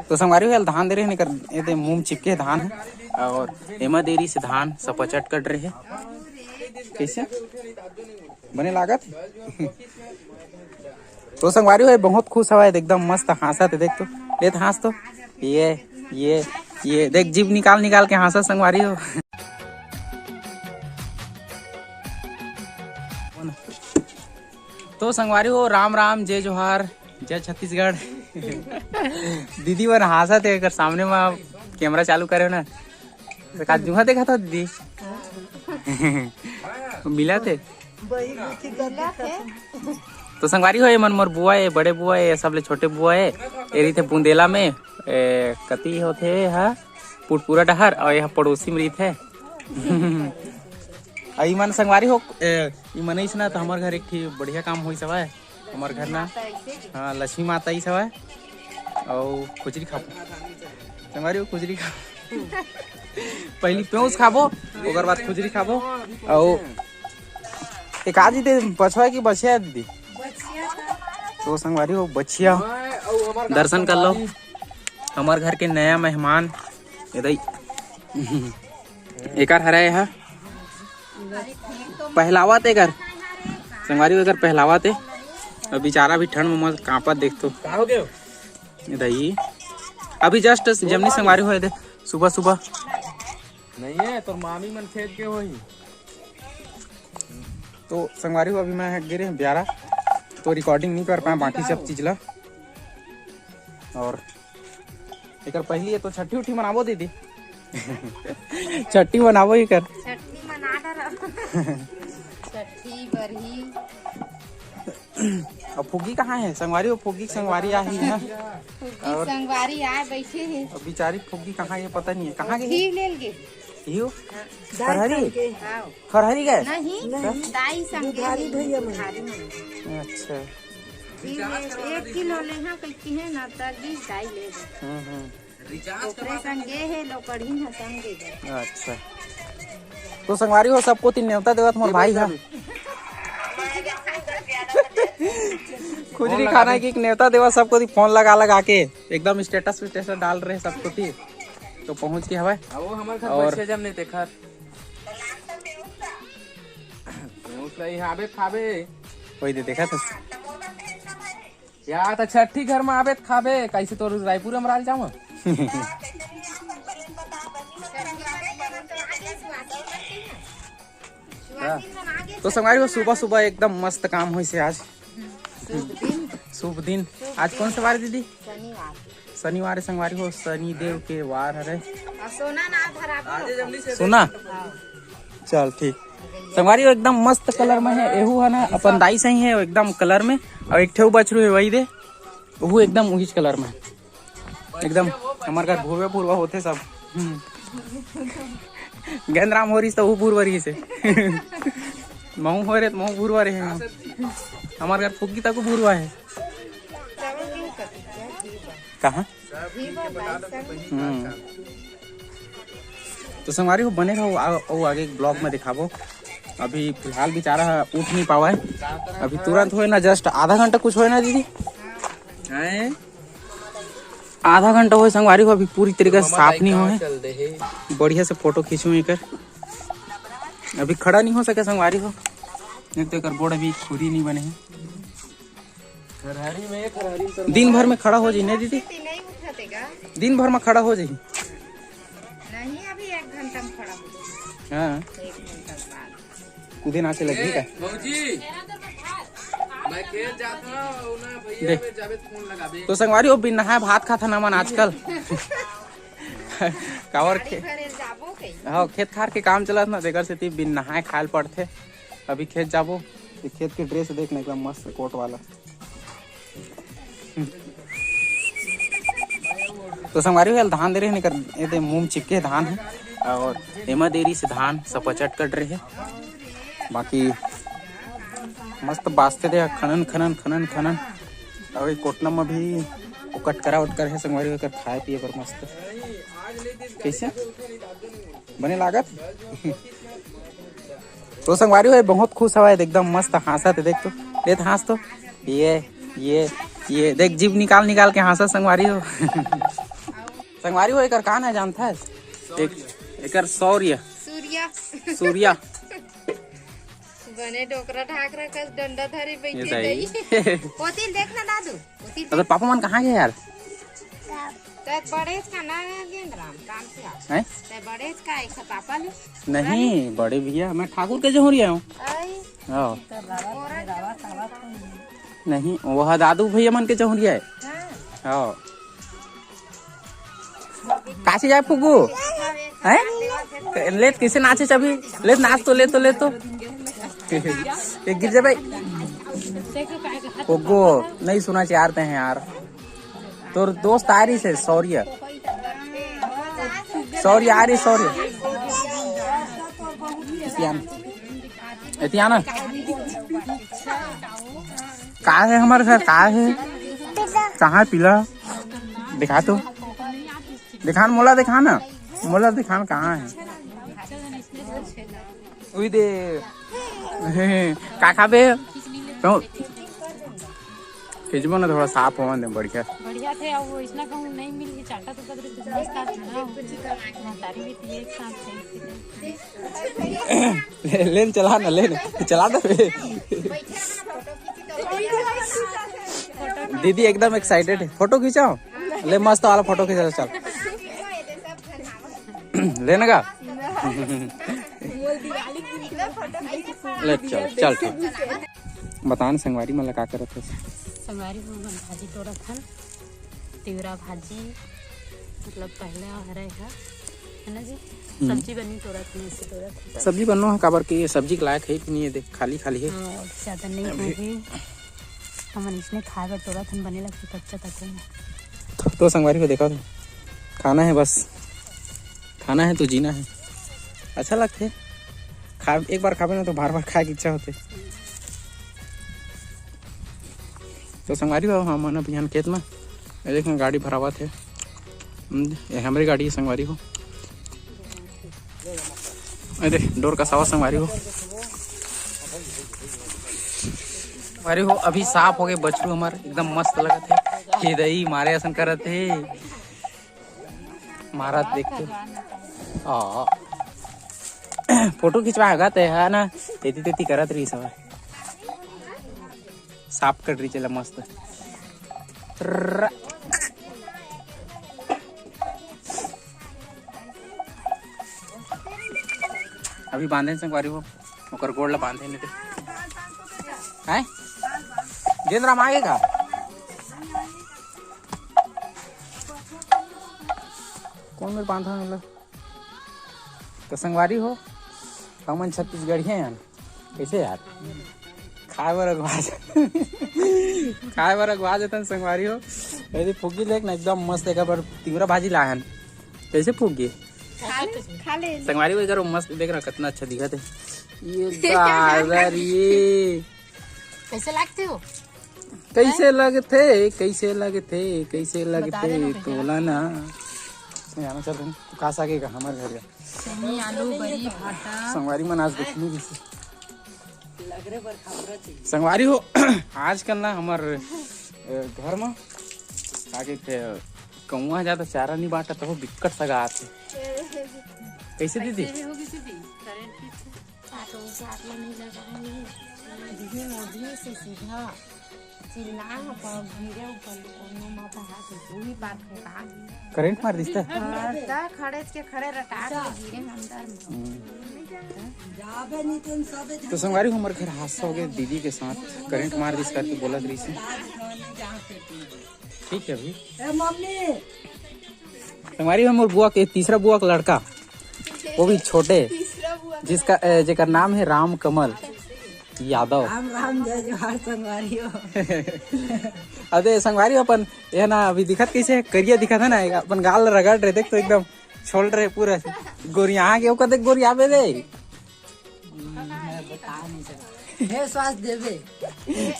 तो संगवारी हो धान दे रहे नहीं कर ये मुंह चिपके धान है और एमा देरी से धान सपचट कट रहे है। कैसे बने लागत तो संगवारी हो बहुत खुश हवा एकदम मस्त हंसा थे देख तो लेत हंस तो ये देख जीभ निकाल निकाल के हंसा संगवारी हो। तो संगवारी हो राम राम जय जोहार जय छत्तीसगढ़। दीदी वन हंसा थे अगर सामने में कैमरा चालू करे ना तो का जुहा देखा था दीदी। मिला थे तो संगवारी हो मन मोर बुआ है बड़े बुआ है सबले छोटे बुआ है एरी थे बुंदेला में कति होते हा पुटपुरा डहर और यह पड़ोसी में रीत है। आई मन संगवारी हो मनईस ना तो हमारे घर एकठी बढ़िया काम हुई सब है हमारे घर ना। हाँ लक्ष्मी माता ही सब है और खुजरी खाबो संगवारी हो खुजरी खाबो पहली प्योस खाबो ओकर बाद खुजरी खाबो और एक आज दे बछवा की बछिया दीदी। तो संगवारी हो बछिया दर्शन कर लो हमारे घर के नया मेहमान इधर एकर हराए है पहलावत एकर संगवारी एकर पहलावत है और बेचारा भी ठंड में मत कांपत देख तो इधर अभी जस्ट जमनी संगवारी हो दे सुबह सुबह नहीं है तो मामी मन खेत के हो ही। तो संगवारी हो अभी मैं गिरे ब्यारा तो रिकॉर्डिंग नहीं कर पाए बाकी सब चीज ला और एक पहली है तो छठी उठी मनाबो दीदी। छठी मनाबो ही कर छठी मना छठी बरही और फुगी कहाँ है संगवारी हो फुगी संगवारी आई है और संगवारी आए बैठे हैं और बेचारी फुगी कहाँ है पता नहीं है कहाँ गई खीर ले गे यो खरहरी खरहरी गए नहीं दाई संगे अच्छा 1 किलो ले हां कैसी है ना तगी दाई ले ओकरे संगे है लोकड़ी ना संगे। अच्छा तो संगवारी हो सबको तीन न्योता देवत मोर भाई है खुजरी खाना की न्योता देवा सबको फोन लगा के एकदम स्टेटस डाल रहे सबको थी तो पहुंच के हवा और जब नहीं देखा आबे खाबे वही दे देखा था या तो छठी घर में आबे खाबे कैसे तो रायपुर में जाऊँ। तो संगवारी हो सुबह सुबह एकदम मस्त काम हुई से आज शुभ दिन आज कौन सा वार दीदी शनिवार संगवारी हो शनि देव के वार है सोना चल ठीक संगवारी हो एकदम मस्त कलर में है एहू है ना अपन दाई सही है एकदम कलर में और एक ठेऊ बछरू है वही दे वो एकदम उहिच कलर में एकदम हमारे घर भूवे पूर्वा होते सब गेंदराम हो रही तो वो पूर्व रही से महू हो रहे तो महू पूर्वा रहे हमारे घर फुग्गी तक पूर्वा है कहाँ तो संगवारी हो बने रहो आगे ब्लॉग में दिखाबो। अभी फिलहाल बेचारा उठ नहीं पावा है अभी तुरंत हो ना जस्ट आधा घंटा कुछ हो ना दीदी आधा घंटा हो संगवारी हो अभी पूरी तरीके से साफ नहीं हो है बढ़िया से फोटो खींचू एक अभी खड़ा नहीं हो सके संगवारी हो नहीं तो बोर्ड अभी खुद ही नहीं बने हैं दिन भर में खड़ा हो जाए नहीं दीदी दिन भर में खड़ा हो जाए नहीं अभी 1 घंटा में खड़ा हो हाँ कूदे ना से लगी क्या मैं खेत जाता हूं ना भैया जावे फोन लगाबे तो संगवारी हो बिन नहाए भात खाता ना मन आजकल कावर हाँ खेत खार के काम चलत ना देकर से बिन नहाए खायल पड़ते अभी खेत जाबो खेत के ड्रेस देखने एकदम मस्त कोट वाला। तो संगवारी हो धान दे रहे नहीं कर ये मुंह चिपके धान है और एमा देरी से धान सपचट कट रहे बाकी मस्त बास्ते दे खनन खनन खनन खनन और कोटना में भी कट करा उठ कर है संगवारी होकर खाए पिए पर मस्त कैसे बने लागत। तो संगवारी हो बहुत खुश हवा एकदम मस्त हंसा थे देख तो लेत हंस तो ये ये देख जीभ निकाल निकाल के हंसा संगवारी हो। संगवारी हो एकर का ना जानता है? एकर शौर्य सूर्या सूर्या बने डोकरा ढाक रखा डंडा धरे ये बैठे सही। गई पोतिल देखना दादू पोतिल तो पापा मन कहाँ गए यार? ते बड़े का ना गेंद्राम काम से आ हैं? ते बड़े का एक पापा ले नहीं बड़े भैया, मैं ठाकुर के जहुरिया हूँ। आई हाँ। नहीं वह दादू भैया मन के जहुरिया है। हाँ काशी जाए फुगू हैं? लेत किसे नाचे अभी? लेत नाच तो ले तो एक गिर जा भाई। फुगू नहीं सुना चाहते हैं यार। तो दोस्त आ रही से शौर्य शौर्य आ रही शौर्य एतियाना कहाँ है हमारे घर? कहाँ है? कहाँ है पीला? दिखा तो दिखान मोला दिखाना मोला दिखान कहाँ है? उई दे काका बे तो खिंचबो ना थोड़ा साफ होने दे बढ़िया बढ़िया थे। अब वो इसना कहूँ नहीं मिल के चाटा तो कदर बिजनेस का ना तारी भी थी एक साथ थे। लेन चला ना लेन चला दो। दीदी एकदम एक्साइटेड है। फोटो खींचाओ ले मस्त वाला फोटो खींचा चल लेने का ले चल चल ठीक। बतान संगवारी मतलब का करत है? संगवारी भाजी तो रखन तिवरा भाजी मतलब पहले हरे है ना जी। सब्जी बनी तो रखने से तो रख सब्जी बननो है काबर के सब्जी के लायक है कि नहीं है? देख खाली खाली है ज्यादा नहीं है। हमन इसने खाए तो रखन बने लगती कच्चा तक तो संगवारी को देखा तो खाना है बस खाना है तो जीना है। अच्छा लगते खा एक बार खावे ना तो बार बार खाए की इच्छा होते। तो संगवारी हो हम ना बिहान खेत में देख गाड़ी भरावा थे हमारी गाड़ी है संगवारी हो। अरे डोर का सावा संगवारी हो संगवारी हो अभी साफ हो गए बछड़ू हमारे एकदम मस्त लगत है। खेदई मारे असन करत है मारा देखते फोटो खिंचवाएगा तो है ना तेती तेती करत रही सब साफ कर रही चला मस्त। अभी बांधे संगवारी हो ओकर गोड़ ला बांधे नहीं है गेंद्राम आगे का कौन मेरे बांधा मतलब तो संगवारी हो हमन छत्तीसगढ़िया यार कैसे यार खाए बर अगवा जतन संगवारी हो। यदि फुग्गी देख ना एकदम मस्त एक बार तिवरा भाजी लाहन कैसे फुग्गी खा ले संगवारी हो इधर मस्त देख रहा कितना अच्छा दिखा थे। ये गाजर ये कैसे लगते हो? कैसे लगते तोला ना यहाँ चल रहे तू कहा सके हमारे घर सही आलू बड़ी भाटा संगवारी मन आज देखनी जैसे संगवारी हो आजकल ना हमार घर में आगे थे कौआ ज्यादा चारा नहीं बांटा तो दिक्कत सगा आते कैसे दीदी करेंट मार दिसता खड़े के खड़े रटा के गिरे अंदर तो संगवारी हमारे घर हादसा हो गया दीदी के साथ करंट मार दिस करके बोला रही से ठीक है अभी संगवारी हमारे बुआ के तीसरा बुआ का लड़का वो भी छोटे जिसका जेकर नाम है राम कमल यादव। राम जय जोहार संगवारी हो। अरे संगवारी अपन ये ना अभी दिखत कैसे करिया दिखा था ना अपन गाल रगड़ रहे देख तो एकदम छोड़ रहे पूरा गोरिया के ओकर देख गोरिया बे दे हे स्वास्थ्य देवे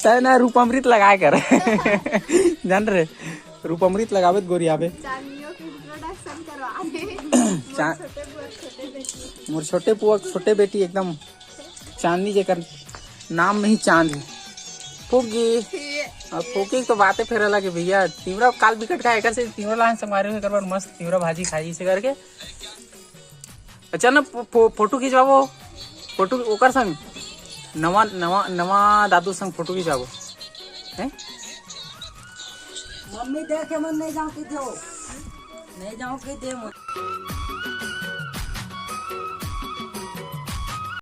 तय ना रूपामृत लगाए कर जान रहे रूपामृत लगावे गोरिया बे मोर छोटे पुआ छोटे बेटी एकदम चांदनी जेकर नाम में ही चांद है फुग्गी अब फोकी तो बातें फिर अलग है भैया। तीवरा काल बिकट का एकर से तीवरा लाइन से मारे हुए कर मस्त तीवरा भाजी खाई से करके। अच्छा ना फोटो खिंचवाबो, फोटो ओकर संग नवा नवा नवा दादू संग फोटो खिंचाबो हैं। मम्मी देखे मन नहीं जाऊँ कि दो नहीं जाऊँ कि दे